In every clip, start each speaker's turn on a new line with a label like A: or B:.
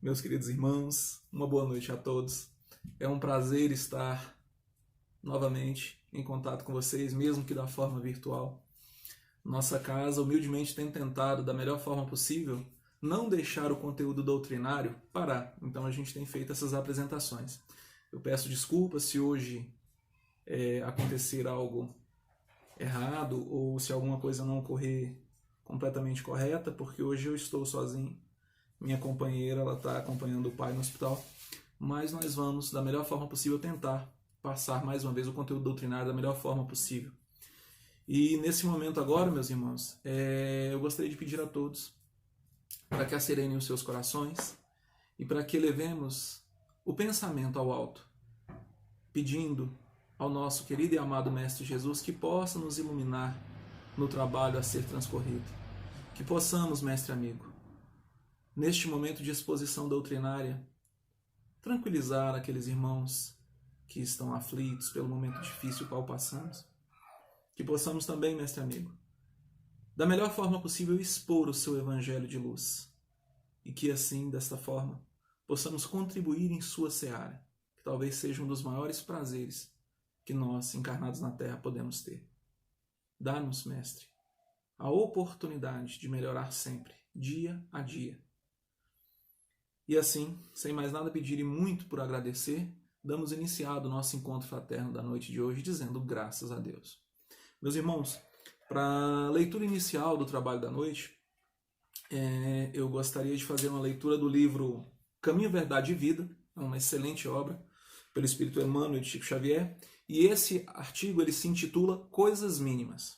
A: Meus queridos irmãos, uma boa noite a todos. É um prazer estar novamente em contato com vocês, mesmo que da forma virtual. Nossa casa humildemente tem tentado, da melhor forma possível, não deixar o conteúdo doutrinário parar. Então a gente tem feito essas apresentações. Eu peço desculpas se hoje acontecer algo errado ou se alguma coisa não ocorrer completamente correta, porque hoje eu estou sozinho. Minha companheira está acompanhando o pai no hospital, mas nós vamos, da melhor forma possível, tentar passar mais uma vez o conteúdo doutrinário da melhor forma possível. E nesse momento agora, meus irmãos, eu gostaria de pedir a todos para que acerenem os seus corações e para que levemos o pensamento ao alto, pedindo ao nosso querido e amado Mestre Jesus que possa nos iluminar no trabalho a ser transcorrido. Que possamos, Mestre amigo, neste momento de exposição doutrinária, tranquilizar aqueles irmãos que estão aflitos pelo momento difícil qual passamos. Que possamos também, Mestre amigo, da melhor forma possível expor o seu evangelho de luz. E que assim, desta forma, possamos contribuir em sua seara, que talvez seja um dos maiores prazeres que nós, encarnados na Terra, podemos ter. Dá-nos, Mestre, a oportunidade de melhorar sempre, dia a dia. E assim, sem mais nada pedir e muito por agradecer, damos iniciado o nosso encontro fraterno da noite de hoje, dizendo graças a Deus. Meus irmãos, para a leitura inicial do trabalho da noite, eu gostaria de fazer uma leitura do livro Caminho, Verdade e Vida, uma excelente obra, pelo Espírito Emmanuel de Chico Xavier, e esse artigo ele se intitula Coisas Mínimas.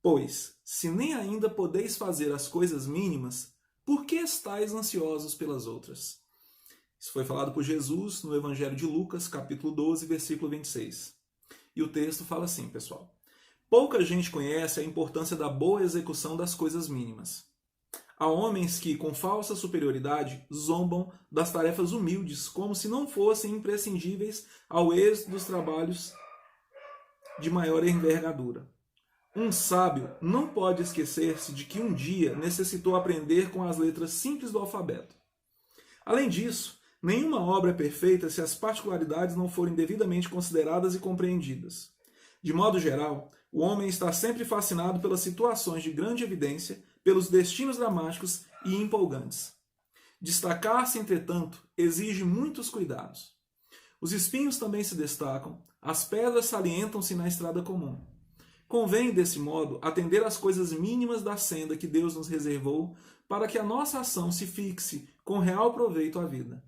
A: Pois, se nem ainda podeis fazer as coisas mínimas, por que estáis ansiosos pelas outras? Isso foi falado por Jesus no Evangelho de Lucas, capítulo 12, versículo 26. E o texto fala assim, pessoal. Pouca gente conhece a importância da boa execução das coisas mínimas. Há homens que, com falsa superioridade, zombam das tarefas humildes como se não fossem imprescindíveis ao êxito dos trabalhos de maior envergadura. Um sábio não pode esquecer-se de que um dia necessitou aprender com as letras simples do alfabeto. Além disso, nenhuma obra é perfeita se as particularidades não forem devidamente consideradas e compreendidas. De modo geral, o homem está sempre fascinado pelas situações de grande evidência, pelos destinos dramáticos e empolgantes. Destacar-se, entretanto, exige muitos cuidados. Os espinhos também se destacam, as pedras salientam-se na estrada comum. Convém, desse modo, atender às coisas mínimas da senda que Deus nos reservou para que a nossa ação se fixe com real proveito à vida.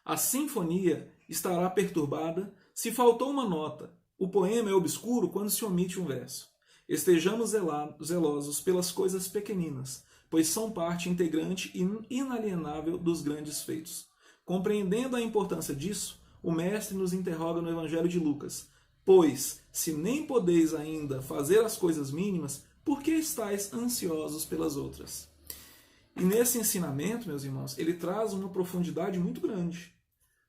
A: A sinfonia estará perturbada se faltou uma nota. O poema é obscuro quando se omite um verso. Estejamos zelosos pelas coisas pequeninas, pois são parte integrante e inalienável dos grandes feitos. Compreendendo a importância disso, o Mestre nos interroga no Evangelho de Lucas. Pois, se nem podeis ainda fazer as coisas mínimas, por que estáis ansiosos pelas outras? E nesse ensinamento, meus irmãos, ele traz uma profundidade muito grande.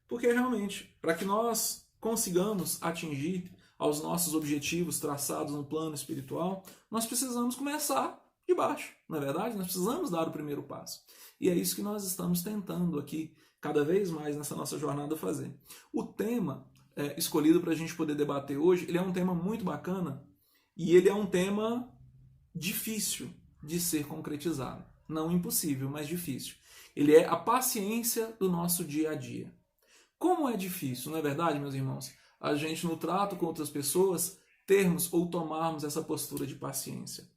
A: Porque realmente, para que nós consigamos atingir aos nossos objetivos traçados no plano espiritual, nós precisamos começar de baixo, não é verdade? Nós precisamos dar o primeiro passo. E é isso que nós estamos tentando aqui, cada vez mais nessa nossa jornada fazer. O tema escolhido para a gente poder debater hoje, ele é um tema muito bacana e ele é um tema difícil de ser concretizado. Não impossível, mas difícil. Ele é a paciência do nosso dia a dia. Como é difícil, não é verdade, meus irmãos? A gente, no trato com outras pessoas, termos ou tomarmos essa postura de paciência.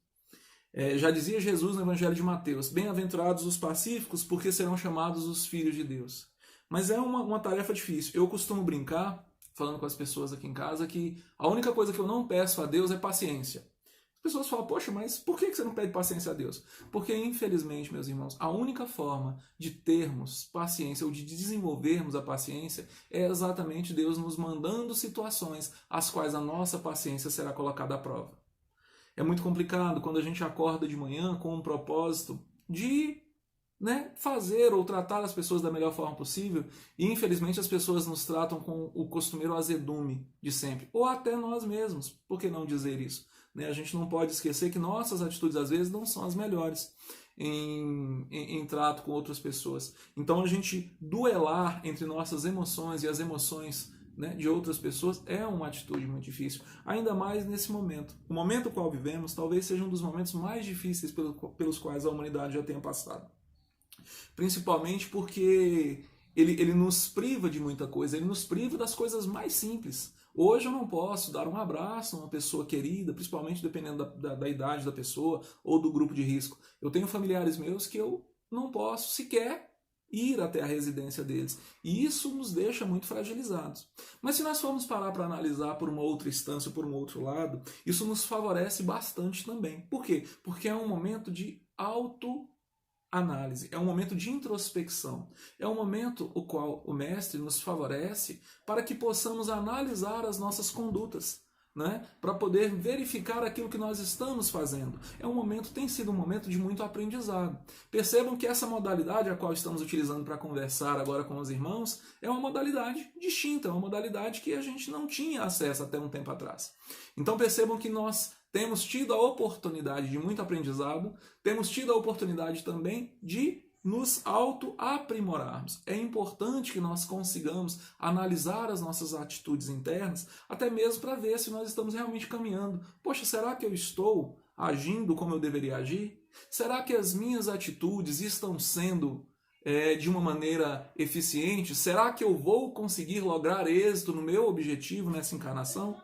A: Já dizia Jesus no Evangelho de Mateus, bem-aventurados os pacíficos, porque serão chamados os filhos de Deus. Mas é uma tarefa difícil. Eu costumo brincar, falando com as pessoas aqui em casa, que a única coisa que eu não peço a Deus é paciência. As pessoas falam, poxa, mas por que você não pede paciência a Deus? Porque, infelizmente, meus irmãos, a única forma de termos paciência ou de desenvolvermos a paciência é exatamente Deus nos mandando situações às quais a nossa paciência será colocada à prova. É muito complicado quando a gente acorda de manhã com um propósito de fazer ou tratar as pessoas da melhor forma possível e infelizmente as pessoas nos tratam com o costumeiro azedume de sempre, ou até nós mesmos, por que não dizer isso? A gente não pode esquecer que nossas atitudes às vezes não são as melhores em trato com outras pessoas. Então a gente duelar entre nossas emoções e as emoções, né, de outras pessoas é uma atitude muito difícil, ainda mais nesse momento. O momento no qual vivemos talvez seja um dos momentos mais difíceis pelos quais a humanidade já tenha passado. Principalmente porque ele nos priva de muita coisa, ele nos priva das coisas mais simples. Hoje eu não posso dar um abraço a uma pessoa querida, principalmente dependendo da idade da pessoa ou do grupo de risco. Eu tenho familiares meus que eu não posso sequer ir até a residência deles. E isso nos deixa muito fragilizados. Mas se nós formos parar para analisar por uma outra instância, por um outro lado, isso nos favorece bastante também. Por quê? Porque é um momento de autoanálise, é um momento de introspecção, é um momento o qual o mestre nos favorece para que possamos analisar as nossas condutas, né? Para poder verificar aquilo que nós estamos fazendo. Tem sido um momento de muito aprendizado. Percebam que essa modalidade a qual estamos utilizando para conversar agora com os irmãos é uma modalidade distinta, é uma modalidade que a gente não tinha acesso até um tempo atrás. Então percebam que nós temos tido a oportunidade de muito aprendizado, temos tido a oportunidade também de nos auto-aprimorarmos. É importante que nós consigamos analisar as nossas atitudes internas, até mesmo para ver se nós estamos realmente caminhando. Poxa, será que eu estou agindo como eu deveria agir? Será que as minhas atitudes estão sendo de uma maneira eficiente? Será que eu vou conseguir lograr êxito no meu objetivo nessa encarnação?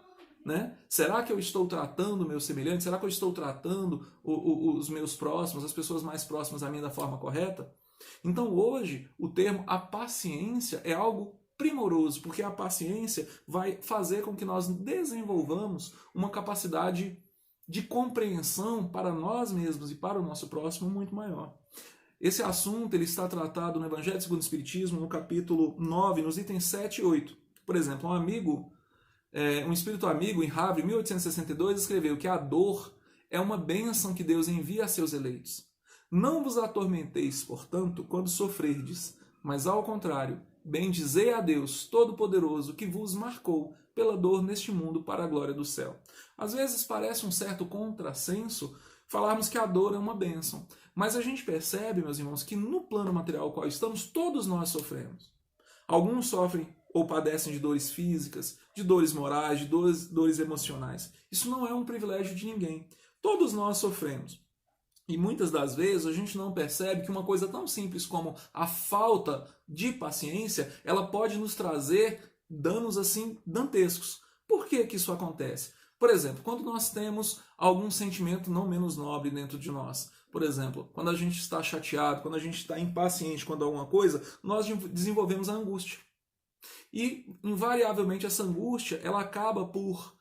A: Né? Será que eu estou tratando o meu semelhante? Será que eu estou tratando os meus próximos, as pessoas mais próximas a mim da forma correta? Então hoje o termo a paciência é algo primoroso, porque a paciência vai fazer com que nós desenvolvamos uma capacidade de compreensão para nós mesmos e para o nosso próximo muito maior. Esse assunto ele está tratado no Evangelho segundo o Espiritismo, no capítulo 9, nos itens 7 e 8. Por exemplo, um espírito amigo, em Havre, 1862, escreveu que a dor é uma bênção que Deus envia a seus eleitos. Não vos atormenteis, portanto, quando sofrerdes, mas ao contrário, bendizei a Deus Todo-Poderoso que vos marcou pela dor neste mundo para a glória do céu. Às vezes parece um certo contrassenso falarmos que a dor é uma bênção, mas a gente percebe, meus irmãos, que no plano material ao qual estamos, todos nós sofremos. Alguns sofrem ou padecem de dores físicas, de dores morais, de dores emocionais. Isso não é um privilégio de ninguém. Todos nós sofremos. E muitas das vezes a gente não percebe que uma coisa tão simples como a falta de paciência, ela pode nos trazer danos assim dantescos. Por que isso acontece? Por exemplo, quando nós temos algum sentimento não menos nobre dentro de nós. Por exemplo, quando a gente está chateado, quando a gente está impaciente com alguma coisa, nós desenvolvemos a angústia. E, invariavelmente, essa angústia ela acaba por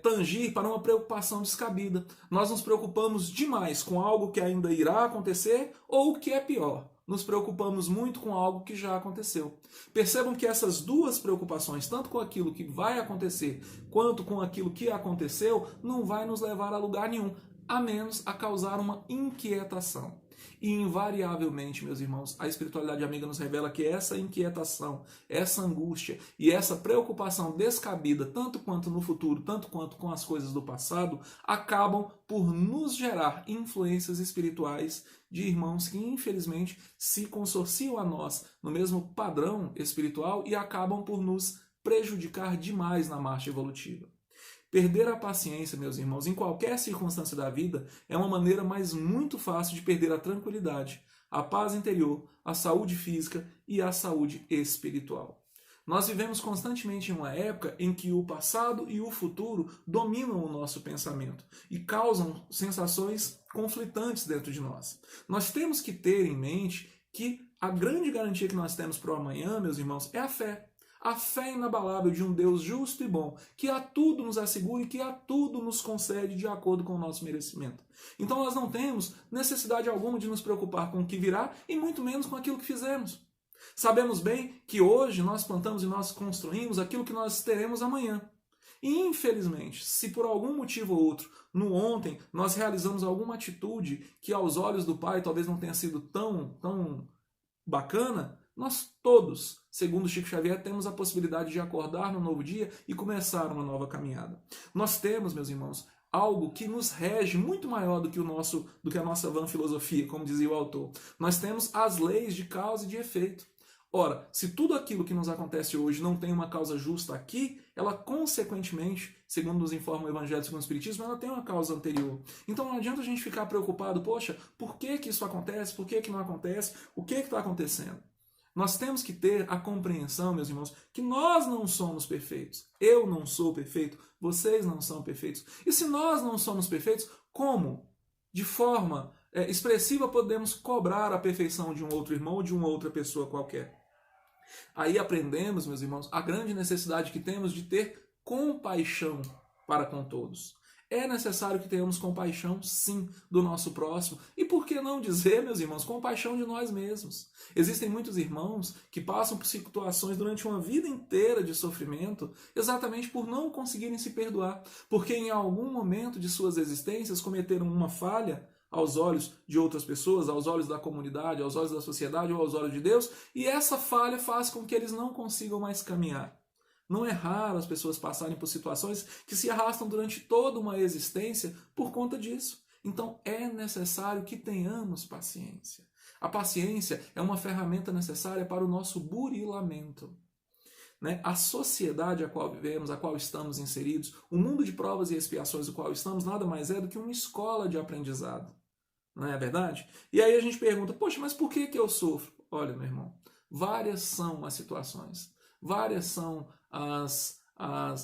A: tangir para uma preocupação descabida. Nós nos preocupamos demais com algo que ainda irá acontecer ou o que é pior. Nos preocupamos muito com algo que já aconteceu. Percebam que essas duas preocupações, tanto com aquilo que vai acontecer, quanto com aquilo que aconteceu, não vai nos levar a lugar nenhum, a menos a causar uma inquietação. E invariavelmente, meus irmãos, a espiritualidade amiga nos revela que essa inquietação, essa angústia e essa preocupação descabida, tanto quanto no futuro, tanto quanto com as coisas do passado, acabam por nos gerar influências espirituais de irmãos que, infelizmente, se consorciam a nós no mesmo padrão espiritual e acabam por nos prejudicar demais na marcha evolutiva. Perder a paciência, meus irmãos, em qualquer circunstância da vida, é uma maneira mas muito fácil de perder a tranquilidade, a paz interior, a saúde física e a saúde espiritual. Nós vivemos constantemente em uma época em que o passado e o futuro dominam o nosso pensamento e causam sensações conflitantes dentro de nós. Nós temos que ter em mente que a grande garantia que nós temos para o amanhã, meus irmãos, é a fé. A fé inabalável de um Deus justo e bom, que a tudo nos assegura e que a tudo nos concede de acordo com o nosso merecimento. Então nós não temos necessidade alguma de nos preocupar com o que virá e muito menos com aquilo que fizemos. Sabemos bem que hoje nós plantamos e nós construímos aquilo que nós teremos amanhã. E infelizmente, se por algum motivo ou outro, no ontem, nós realizamos alguma atitude que aos olhos do Pai talvez não tenha sido tão bacana, nós todos, segundo Chico Xavier, temos a possibilidade de acordar no novo dia e começar uma nova caminhada. Nós temos, meus irmãos, algo que nos rege muito maior do que a nossa vã filosofia, como dizia o autor. Nós temos as leis de causa e de efeito. Ora, se tudo aquilo que nos acontece hoje não tem uma causa justa aqui, ela consequentemente, segundo nos informa o Evangelho segundo o Espiritismo, ela tem uma causa anterior. Então não adianta a gente ficar preocupado, poxa, por que isso acontece, por que não acontece, o que está acontecendo? Nós temos que ter a compreensão, meus irmãos, que nós não somos perfeitos. Eu não sou perfeito, vocês não são perfeitos. E se nós não somos perfeitos, como? De forma expressiva podemos cobrar a perfeição de um outro irmão ou de uma outra pessoa qualquer. Aí aprendemos, meus irmãos, a grande necessidade que temos de ter compaixão para com todos. É necessário que tenhamos compaixão, sim, do nosso próximo. E por que não dizer, meus irmãos, compaixão de nós mesmos? Existem muitos irmãos que passam por situações durante uma vida inteira de sofrimento exatamente por não conseguirem se perdoar, porque em algum momento de suas existências cometeram uma falha aos olhos de outras pessoas, aos olhos da comunidade, aos olhos da sociedade ou aos olhos de Deus, e essa falha faz com que eles não consigam mais caminhar. Não é raro as pessoas passarem por situações que se arrastam durante toda uma existência por conta disso. Então é necessário que tenhamos paciência. A paciência é uma ferramenta necessária para o nosso burilamento. A sociedade a qual vivemos, a qual estamos inseridos, o mundo de provas e expiações do qual estamos, nada mais é do que uma escola de aprendizado. Não é verdade? E aí a gente pergunta, poxa, mas por que eu sofro? Olha, meu irmão, várias são as situações, várias são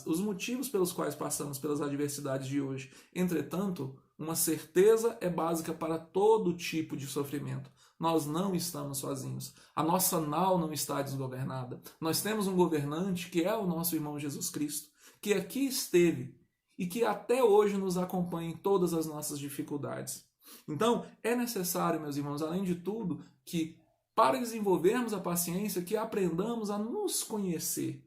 A: os motivos pelos quais passamos pelas adversidades de hoje. Entretanto, uma certeza é básica para todo tipo de sofrimento. Nós não estamos sozinhos. A nossa nau não está desgovernada. Nós temos um governante que é o nosso irmão Jesus Cristo, que aqui esteve e que até hoje nos acompanha em todas as nossas dificuldades. Então, é necessário, meus irmãos, além de tudo, que para desenvolvermos a paciência, que aprendamos a nos conhecer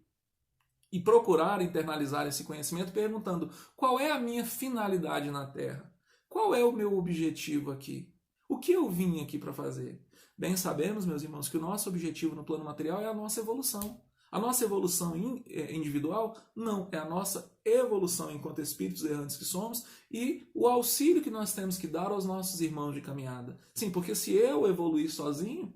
A: e procurar internalizar esse conhecimento perguntando qual é a minha finalidade na Terra? Qual é o meu objetivo aqui? O que eu vim aqui para fazer? Bem sabemos, meus irmãos, que o nosso objetivo no plano material é a nossa evolução. A nossa evolução individual não, é a nossa evolução enquanto espíritos errantes que somos e o auxílio que nós temos que dar aos nossos irmãos de caminhada. Sim, porque se eu evoluir sozinho,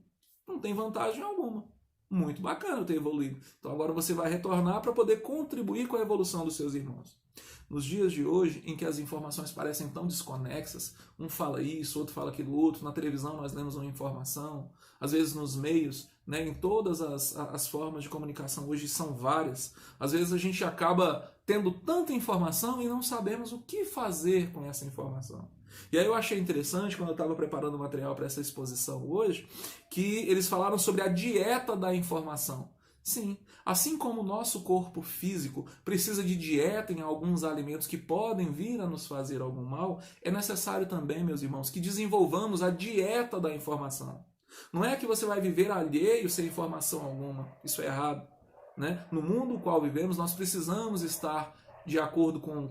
A: não tem vantagem alguma. Muito bacana eu ter evoluído. Então agora você vai retornar para poder contribuir com a evolução dos seus irmãos. Nos dias de hoje, em que as informações parecem tão desconexas, um fala isso, outro fala aquilo outro, na televisão nós lemos uma informação, às vezes nos meios, em todas as formas de comunicação hoje são várias, às vezes a gente acaba tendo tanta informação e não sabemos o que fazer com essa informação. E aí eu achei interessante, quando eu estava preparando o material para essa exposição hoje, que eles falaram sobre a dieta da informação. Sim, assim como o nosso corpo físico precisa de dieta em alguns alimentos que podem vir a nos fazer algum mal, é necessário também, meus irmãos, que desenvolvamos a dieta da informação. Não é que você vai viver alheio sem informação alguma, isso é errado. No mundo no qual vivemos, nós precisamos estar de acordo com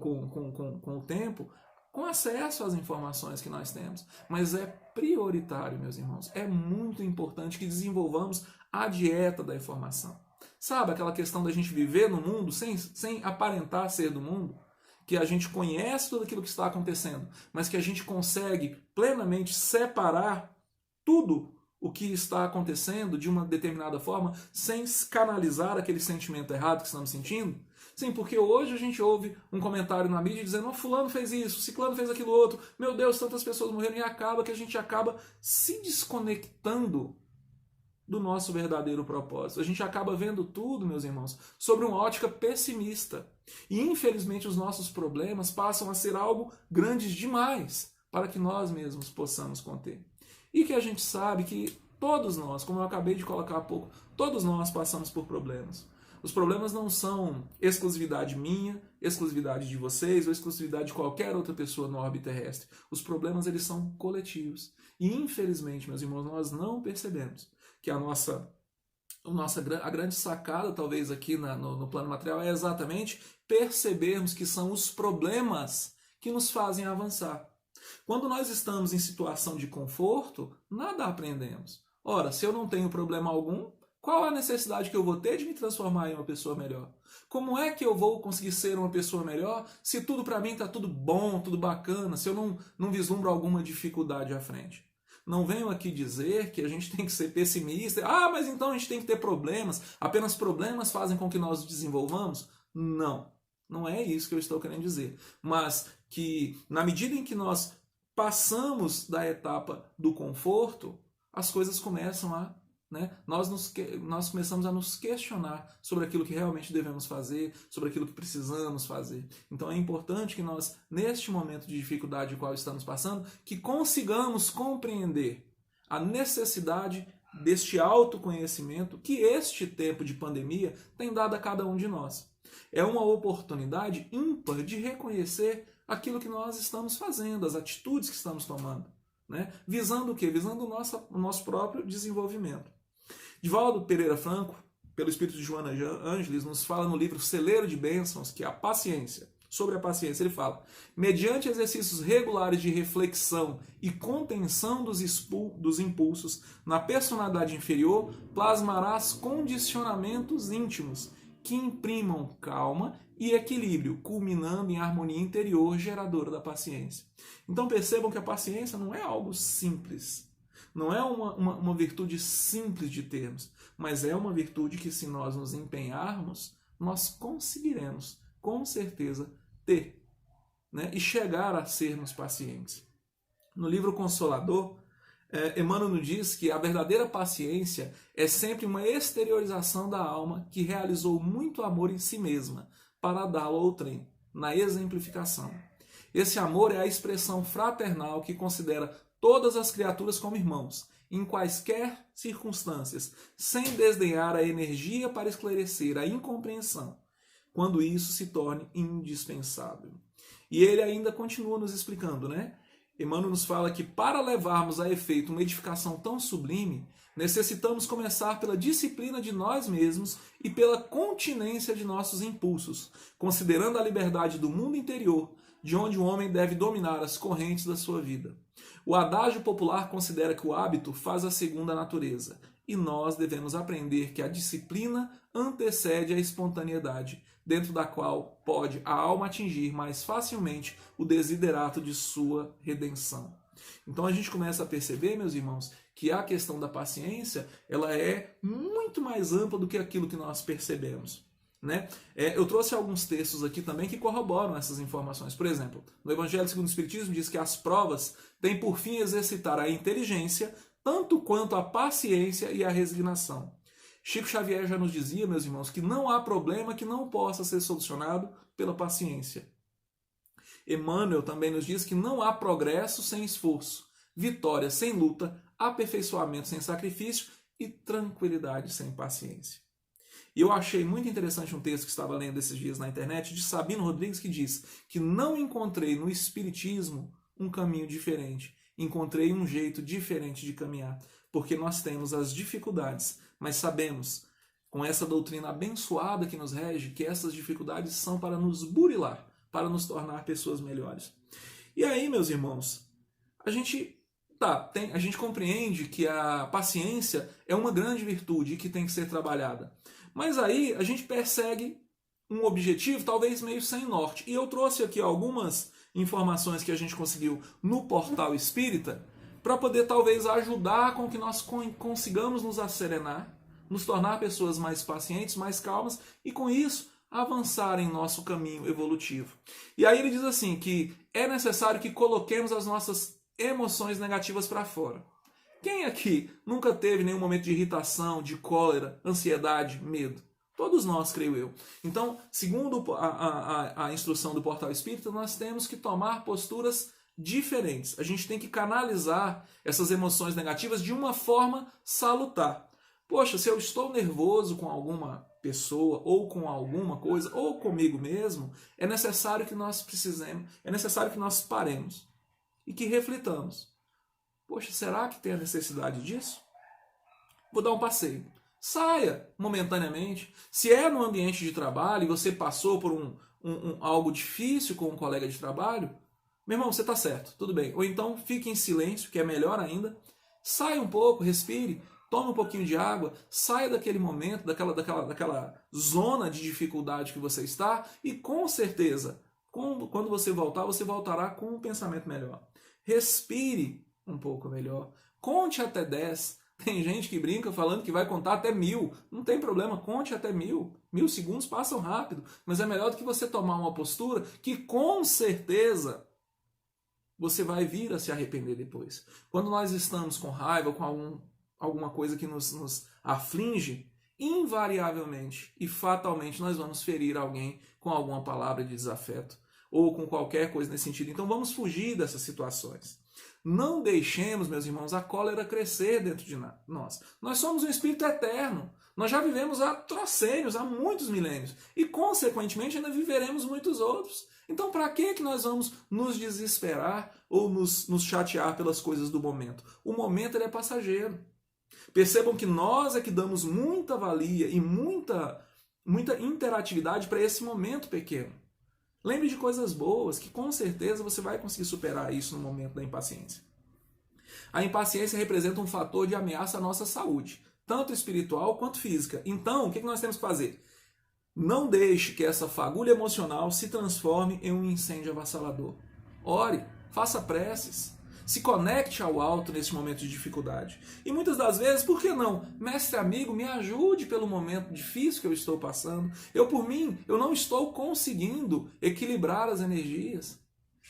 A: o tempo, com acesso às informações que nós temos. Mas é prioritário, meus irmãos, é muito importante que desenvolvamos a dieta da informação. Sabe aquela questão da gente viver no mundo sem aparentar ser do mundo? Que a gente conhece tudo aquilo que está acontecendo, mas que a gente consegue plenamente separar tudo o que está acontecendo de uma determinada forma sem canalizar aquele sentimento errado que estamos sentindo? Sim, porque hoje a gente ouve um comentário na mídia dizendo fulano fez isso, ciclano fez aquilo outro, meu Deus, tantas pessoas morreram, e acaba que a gente acaba se desconectando do nosso verdadeiro propósito. A gente acaba vendo tudo, meus irmãos, sobre uma ótica pessimista. E infelizmente os nossos problemas passam a ser algo grandes demais para que nós mesmos possamos conter. E que a gente sabe que todos nós, como eu acabei de colocar há pouco, todos nós passamos por problemas. Os problemas não são exclusividade minha, exclusividade de vocês ou exclusividade de qualquer outra pessoa no orbe terrestre. Os problemas, eles são coletivos. E infelizmente, meus irmãos, nós não percebemos que a grande sacada, talvez, aqui no plano material é exatamente percebermos que são os problemas que nos fazem avançar. Quando nós estamos em situação de conforto, nada aprendemos. Ora, se eu não tenho problema algum, Qual a necessidade que eu vou ter de me transformar em uma pessoa melhor? Como é que eu vou conseguir ser uma pessoa melhor se tudo para mim está tudo bom, tudo bacana, se eu não vislumbro alguma dificuldade à frente? Não venho aqui dizer que a gente tem que ser pessimista. Ah, mas então a gente tem que ter problemas. Apenas problemas fazem com que nós nos desenvolvamos? Não, não é isso que eu estou querendo dizer. Mas que na medida em que nós passamos da etapa do conforto, as coisas começam a... Nós começamos a nos questionar sobre aquilo que realmente devemos fazer, sobre aquilo que precisamos fazer. Então é importante que nós, neste momento de dificuldade em qual estamos passando, que consigamos compreender a necessidade deste autoconhecimento que este tempo de pandemia tem dado a cada um de nós. É uma oportunidade ímpar de reconhecer aquilo que nós estamos fazendo, as atitudes que estamos tomando. Visando o quê? Visando o nosso próprio desenvolvimento. Divaldo Pereira Franco, pelo espírito de Joana Ângeles, nos fala no livro Celeiro de Bênçãos, que é a paciência. Sobre a paciência, ele fala: mediante exercícios regulares de reflexão e contenção dos impulsos na personalidade inferior, plasmarás condicionamentos íntimos que imprimam calma e equilíbrio, culminando em harmonia interior geradora da paciência. Então percebam que a paciência não é algo simples. Não é uma virtude simples de termos, mas é uma virtude que, se nós nos empenharmos, nós conseguiremos, com certeza, ter, e chegar a sermos pacientes. No livro Consolador, Emmanuel nos diz que a verdadeira paciência é sempre uma exteriorização da alma que realizou muito amor em si mesma para dá-lo ao outrem, na exemplificação. Esse amor é a expressão fraternal que considera todas as criaturas como irmãos, em quaisquer circunstâncias, sem desdenhar a energia para esclarecer a incompreensão, quando isso se torne indispensável. E ele ainda continua nos explicando, Emmanuel nos fala que para levarmos a efeito uma edificação tão sublime, necessitamos começar pela disciplina de nós mesmos e pela continência de nossos impulsos, considerando a liberdade do mundo interior, de onde o homem deve dominar as correntes da sua vida. O adágio popular considera que o hábito faz a segunda natureza, e nós devemos aprender que a disciplina antecede a espontaneidade, dentro da qual pode a alma atingir mais facilmente o desiderato de sua redenção. Então a gente começa a perceber, meus irmãos, que a questão da paciência ela é muito mais ampla do que aquilo que nós percebemos. Eu trouxe alguns textos aqui também que corroboram essas informações. Por exemplo, no Evangelho segundo o Espiritismo diz que as provas têm por fim exercitar a inteligência tanto quanto a paciência e a resignação. Chico Xavier já nos dizia, meus irmãos, que não há problema que não possa ser solucionado pela paciência. Emmanuel também nos diz que não há progresso sem esforço, vitória sem luta, aperfeiçoamento sem sacrifício e tranquilidade sem paciência. E eu achei muito interessante um texto que estava lendo esses dias na internet de Sabino Rodrigues, que diz que não encontrei no Espiritismo um caminho diferente, encontrei um jeito diferente de caminhar, porque nós temos as dificuldades, mas sabemos, com essa doutrina abençoada que nos rege, que essas dificuldades são para nos burilar, para nos tornar pessoas melhores. E aí, meus irmãos, a gente compreende que a paciência é uma grande virtude que tem que ser trabalhada. Mas aí a gente persegue um objetivo talvez meio sem norte. E eu trouxe aqui algumas informações que a gente conseguiu no Portal Espírita para poder talvez ajudar com que nós consigamos nos asserenar, nos tornar pessoas mais pacientes, mais calmas e com isso avançar em nosso caminho evolutivo. E aí ele diz assim que é necessário que coloquemos as nossas emoções negativas para fora. Quem aqui nunca teve nenhum momento de irritação, de cólera, ansiedade, medo? Todos nós, creio eu. Então, segundo a instrução do Portal Espírita, nós temos que tomar posturas diferentes. A gente tem que canalizar essas emoções negativas de uma forma salutar. Poxa, se eu estou nervoso com alguma pessoa, ou com alguma coisa, ou comigo mesmo, é necessário que nós paremos e que reflitamos. Poxa, será que tem a necessidade disso? Vou dar um passeio. Saia momentaneamente. Se é no ambiente de trabalho e você passou por algo difícil com um colega de trabalho, meu irmão, você está certo, tudo bem. Ou então fique em silêncio, que é melhor ainda. Saia um pouco, respire, tome um pouquinho de água, saia daquele momento, daquela zona de dificuldade que você está e com certeza, quando você voltar, você voltará com um pensamento melhor. Respire um pouco melhor. Conte até 10. Tem gente que brinca falando que vai contar até 1000. Não tem problema, conte até 1000. 1000 segundos passam rápido, mas é melhor do que você tomar uma postura que com certeza você vai vir a se arrepender depois. Quando nós estamos com raiva, com alguma coisa que nos aflige, invariavelmente e fatalmente nós vamos ferir alguém com alguma palavra de desafeto ou com qualquer coisa nesse sentido. Então vamos fugir dessas situações. Não deixemos, meus irmãos, a cólera crescer dentro de nós. Nós somos um espírito eterno. Nós já vivemos há trocênios, há muitos milênios. E, consequentemente, ainda viveremos muitos outros. Então, para que nós vamos nos desesperar ou nos chatear pelas coisas do momento? O momento ele é passageiro. Percebam que nós é que damos muita valia e muita interatividade para esse momento pequeno. Lembre de coisas boas, que com certeza você vai conseguir superar isso no momento da impaciência. A impaciência representa um fator de ameaça à nossa saúde, tanto espiritual quanto física. Então, o que nós temos que fazer? Não deixe que essa fagulha emocional se transforme em um incêndio avassalador. Ore, faça preces. Se conecte ao alto nesse momento de dificuldade. E muitas das vezes, por que não? Mestre amigo, me ajude pelo momento difícil que eu estou passando. Por mim, eu não estou conseguindo equilibrar as energias.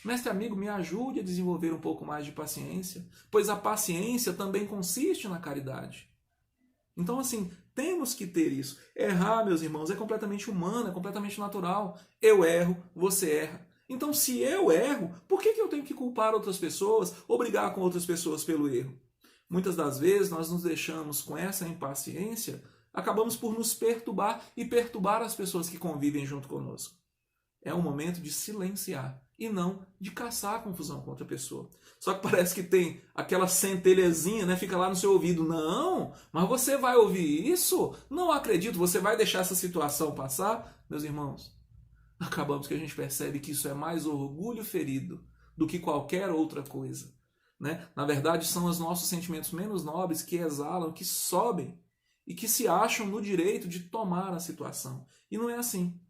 A: Mestre amigo, me ajude a desenvolver um pouco mais de paciência, pois a paciência também consiste na caridade. Então, assim, temos que ter isso. Errar, meus irmãos, é completamente humano, é completamente natural. Eu erro, você erra. Então, se eu erro, por que eu tenho que culpar outras pessoas ou brigar com outras pessoas pelo erro? Muitas das vezes nós nos deixamos com essa impaciência, acabamos por nos perturbar e perturbar as pessoas que convivem junto conosco. É um momento de silenciar e não de caçar confusão com outra pessoa. Só que parece que tem aquela centelhazinha, né? Fica lá no seu ouvido. Não, mas você vai ouvir isso? Não acredito, você vai deixar essa situação passar? Meus irmãos, acabamos que a gente percebe que isso é mais orgulho ferido do que qualquer outra coisa. Né? Na verdade, são os nossos sentimentos menos nobres que exalam, que sobem e que se acham no direito de tomar a situação. E não é assim.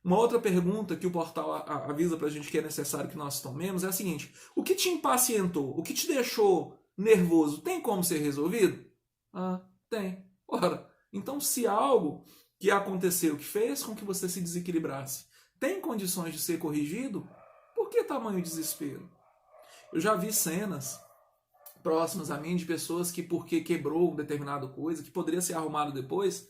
A: Uma outra pergunta que o portal avisa para a gente que é necessário que nós tomemos é a seguinte: o que te impacientou? O que te deixou nervoso? Tem como ser resolvido? Tem. Ora, então se algo que aconteceu, que fez com que você se desequilibrasse, tem condições de ser corrigido, por que tamanho desespero? Eu já vi cenas próximas a mim de pessoas que, porque quebrou determinada coisa, que poderia ser arrumado depois,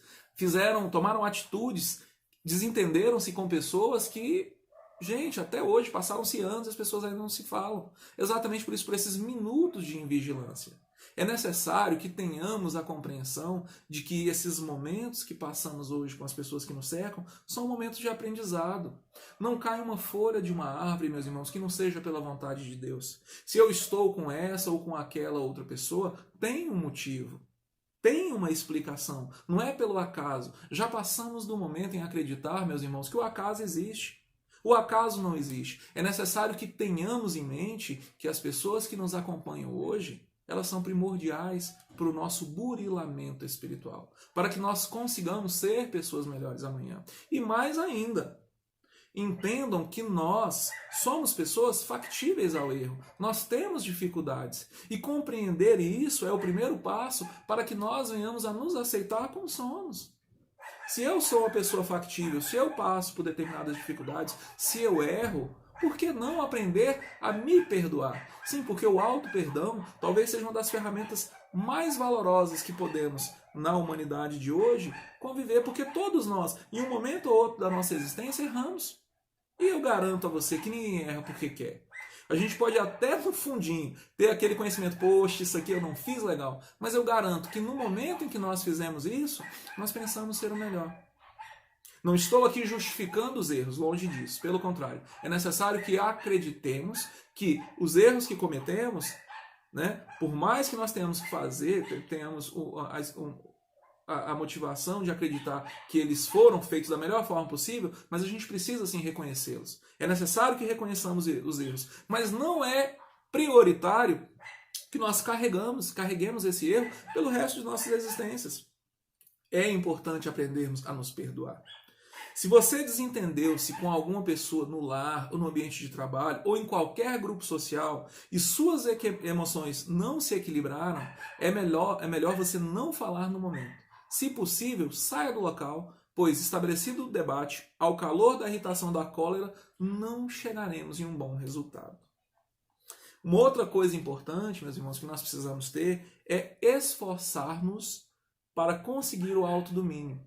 A: tomaram atitudes, desentenderam-se com pessoas que, gente, até hoje, passaram-se anos e as pessoas ainda não se falam. Exatamente por isso, por esses minutos de invigilância. É necessário que tenhamos a compreensão de que esses momentos que passamos hoje com as pessoas que nos cercam são momentos de aprendizado. Não cai uma folha de uma árvore, meus irmãos, que não seja pela vontade de Deus. Se eu estou com essa ou com aquela outra pessoa, tem um motivo. Tem uma explicação. Não é pelo acaso. Já passamos do momento em acreditar, meus irmãos, que o acaso existe. O acaso não existe. É necessário que tenhamos em mente que as pessoas que nos acompanham hoje, elas são primordiais para o nosso burilamento espiritual, para que nós consigamos ser pessoas melhores amanhã. E mais ainda, entendam que nós somos pessoas factíveis ao erro. Nós temos dificuldades. E compreender isso é o primeiro passo para que nós venhamos a nos aceitar como somos. Se eu sou uma pessoa factível, se eu passo por determinadas dificuldades, se eu erro, por que não aprender a me perdoar? Sim, porque o auto-perdão talvez seja uma das ferramentas mais valorosas que podemos, na humanidade de hoje, conviver, porque todos nós, em um momento ou outro da nossa existência, erramos. E eu garanto a você que ninguém erra porque quer. A gente pode até no fundinho ter aquele conhecimento, poxa, isso aqui eu não fiz legal, mas eu garanto que no momento em que nós fizemos isso, nós pensamos ser o melhor. Não estou aqui justificando os erros, longe disso. Pelo contrário, é necessário que acreditemos que os erros que cometemos, né, por mais que nós tenhamos que fazer, tenhamos a motivação de acreditar que eles foram feitos da melhor forma possível, mas a gente precisa sim reconhecê-los. É necessário que reconheçamos os erros, mas não é prioritário que nós carreguemos esse erro pelo resto de nossas existências. É importante aprendermos a nos perdoar. Se você desentendeu-se com alguma pessoa no lar, ou no ambiente de trabalho, ou em qualquer grupo social, e suas emoções não se equilibraram, é melhor você não falar no momento. Se possível, saia do local, pois, estabelecido o debate, ao calor da irritação da cólera, não chegaremos em um bom resultado. Uma outra coisa importante, meus irmãos, que nós precisamos ter é esforçar-nos para conseguir o autodomínio.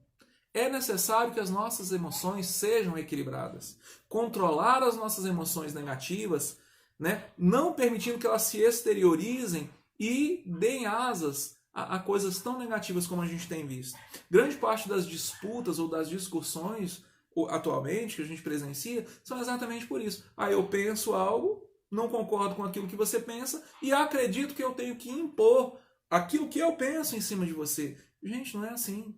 A: É necessário que as nossas emoções sejam equilibradas. Controlar as nossas emoções negativas, não permitindo que elas se exteriorizem e deem asas a coisas tão negativas como a gente tem visto. Grande parte das disputas ou das discussões atualmente que a gente presencia são exatamente por isso. Eu penso algo, não concordo com aquilo que você pensa e acredito que eu tenho que impor aquilo que eu penso em cima de você. Gente, não é assim.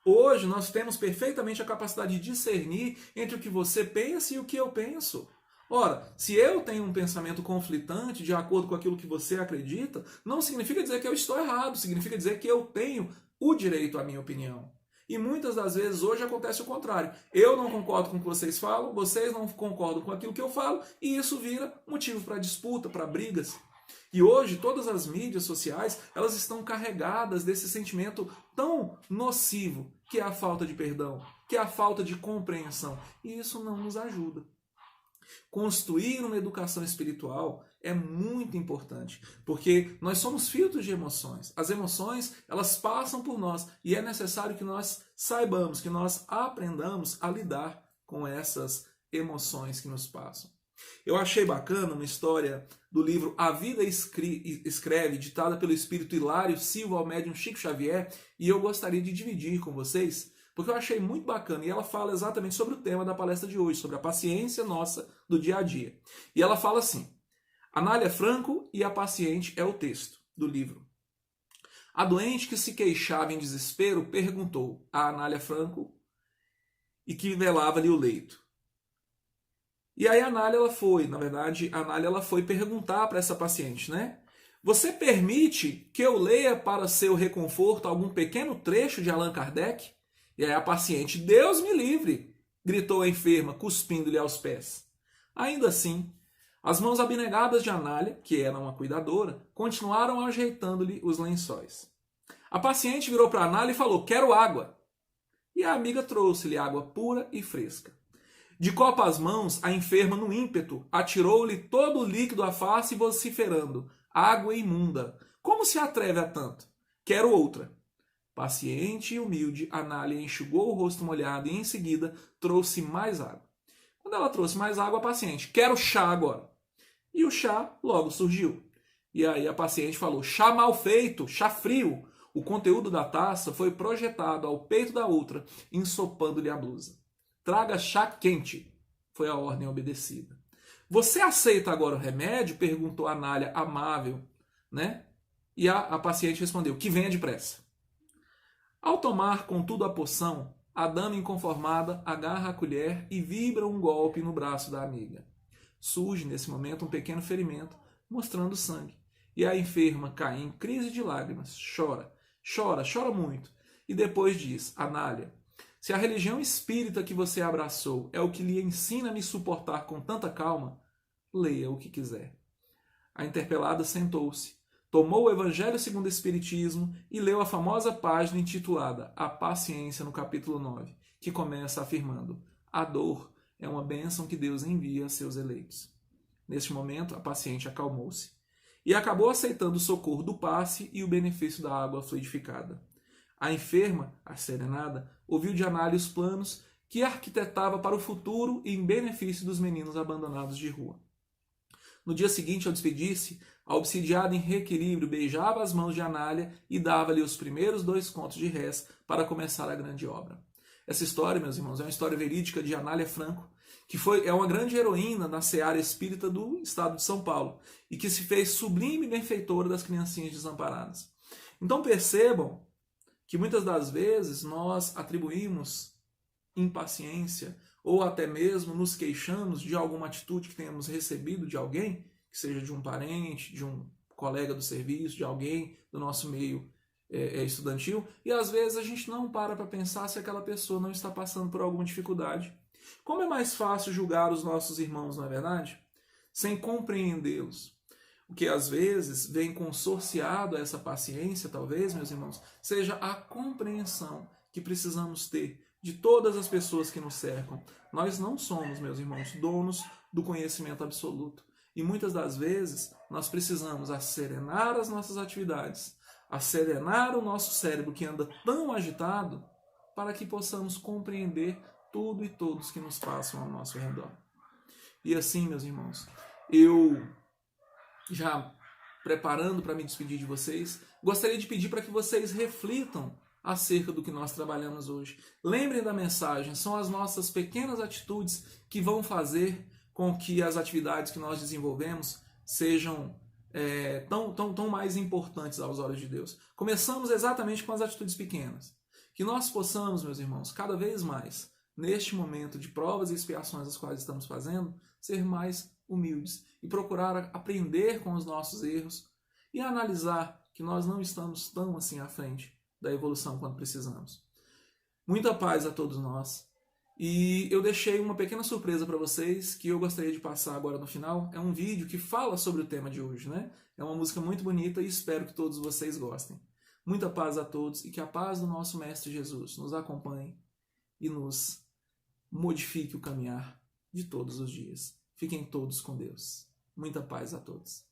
A: Hoje nós temos perfeitamente a capacidade de discernir entre o que você pensa e o que eu penso. Ora, se eu tenho um pensamento conflitante de acordo com aquilo que você acredita, não significa dizer que eu estou errado, significa dizer que eu tenho o direito à minha opinião. E muitas das vezes hoje acontece o contrário. Eu não concordo com o que vocês falam, vocês não concordam com aquilo que eu falo, e isso vira motivo para disputa, para brigas. E hoje todas as mídias sociais, elas estão carregadas desse sentimento tão nocivo, que é a falta de perdão, que é a falta de compreensão. E isso não nos ajuda. Construir uma educação espiritual é muito importante, porque nós somos filtros de emoções. As emoções, elas passam por nós e é necessário que nós saibamos, que nós aprendamos a lidar com essas emoções que nos passam. Eu achei bacana uma história do livro A Vida Escreve, ditada pelo espírito Hilário Silva ao médium Chico Xavier, e eu gostaria de dividir com vocês, porque eu achei muito bacana, e ela fala exatamente sobre o tema da palestra de hoje, sobre a paciência nossa do dia a dia. E ela fala assim: Anália Franco e a paciente é o texto do livro. A doente que se queixava em desespero perguntou a Anália Franco e que velava-lhe o leito. E aí a Anália ela foi perguntar para essa paciente, Você permite que eu leia para seu reconforto algum pequeno trecho de Allan Kardec? E aí a paciente, Deus me livre, gritou a enferma, cuspindo-lhe aos pés. Ainda assim, as mãos abnegadas de Anália, que era uma cuidadora, continuaram ajeitando-lhe os lençóis. A paciente virou para Anália e falou, quero água. E a amiga trouxe-lhe água pura e fresca. De copa às mãos, a enferma, no ímpeto, atirou-lhe todo o líquido à face, vociferando, água imunda. Como se atreve a tanto? Quero outra. Paciente e humilde, Anália enxugou o rosto molhado e, em seguida, trouxe mais água. Quando ela trouxe mais água, a paciente, quero chá agora. E o chá logo surgiu. E aí a paciente falou, chá mal feito, chá frio. O conteúdo da taça foi projetado ao peito da outra, ensopando-lhe a blusa. Traga chá quente, foi a ordem obedecida. Você aceita agora o remédio? Perguntou a Anália, amável, E a paciente respondeu, que venha depressa. Ao tomar, contudo, a poção, a dama inconformada agarra a colher e vibra um golpe no braço da amiga. Surge, nesse momento, um pequeno ferimento, mostrando sangue. E a enferma cai em crise de lágrimas, chora muito. E depois diz, Anália, se a religião espírita que você abraçou é o que lhe ensina a me suportar com tanta calma, leia o que quiser. A interpelada sentou-se, tomou o Evangelho segundo o Espiritismo e leu a famosa página intitulada A Paciência, no capítulo 9, que começa afirmando: a dor é uma bênção que Deus envia a seus eleitos. Neste momento, a paciente acalmou-se e acabou aceitando o socorro do passe e o benefício da água fluidificada. A enferma, serenada, ouviu de Anália os planos que arquitetava para o futuro e em benefício dos meninos abandonados de rua. No dia seguinte, ao despedir-se, a obsidiada em reequilíbrio beijava as mãos de Anália e dava-lhe os primeiros 2 contos de réis para começar a grande obra. Essa história, meus irmãos, é uma história verídica de Anália Franco, que é uma grande heroína na seara espírita do estado de São Paulo e que se fez sublime benfeitora das criancinhas desamparadas. Então percebam que muitas das vezes nós atribuímos impaciência ou até mesmo nos queixamos de alguma atitude que tenhamos recebido de alguém, que seja de um parente, de um colega do serviço, de alguém do nosso meio estudantil, e às vezes a gente não para pensar se aquela pessoa não está passando por alguma dificuldade. Como é mais fácil julgar os nossos irmãos, não é verdade? Sem compreendê-los. O que às vezes vem consorciado a essa paciência, talvez, meus irmãos, seja a compreensão que precisamos ter de todas as pessoas que nos cercam. Nós não somos, meus irmãos, donos do conhecimento absoluto. E muitas das vezes nós precisamos acerenar as nossas atividades, acerenar o nosso cérebro que anda tão agitado, para que possamos compreender tudo e todos que nos passam ao nosso redor. E assim, meus irmãos, eu, já preparando para me despedir de vocês, gostaria de pedir para que vocês reflitam acerca do que nós trabalhamos hoje. Lembrem da mensagem, são as nossas pequenas atitudes que vão fazer com que as atividades que nós desenvolvemos sejam tão mais importantes aos olhos de Deus. Começamos exatamente com as atitudes pequenas. Que nós possamos, meus irmãos, cada vez mais, neste momento de provas e expiações as quais estamos fazendo, ser mais humildes e procurar aprender com os nossos erros e analisar que nós não estamos tão assim à frente da evolução quanto precisamos. Muita paz a todos nós. E eu deixei uma pequena surpresa para vocês que eu gostaria de passar agora no final. É um vídeo que fala sobre o tema de hoje, né? É uma música muito bonita e espero que todos vocês gostem. Muita paz a todos e que a paz do nosso Mestre Jesus nos acompanhe e nos modifique o caminhar de todos os dias. Fiquem todos com Deus. Muita paz a todos.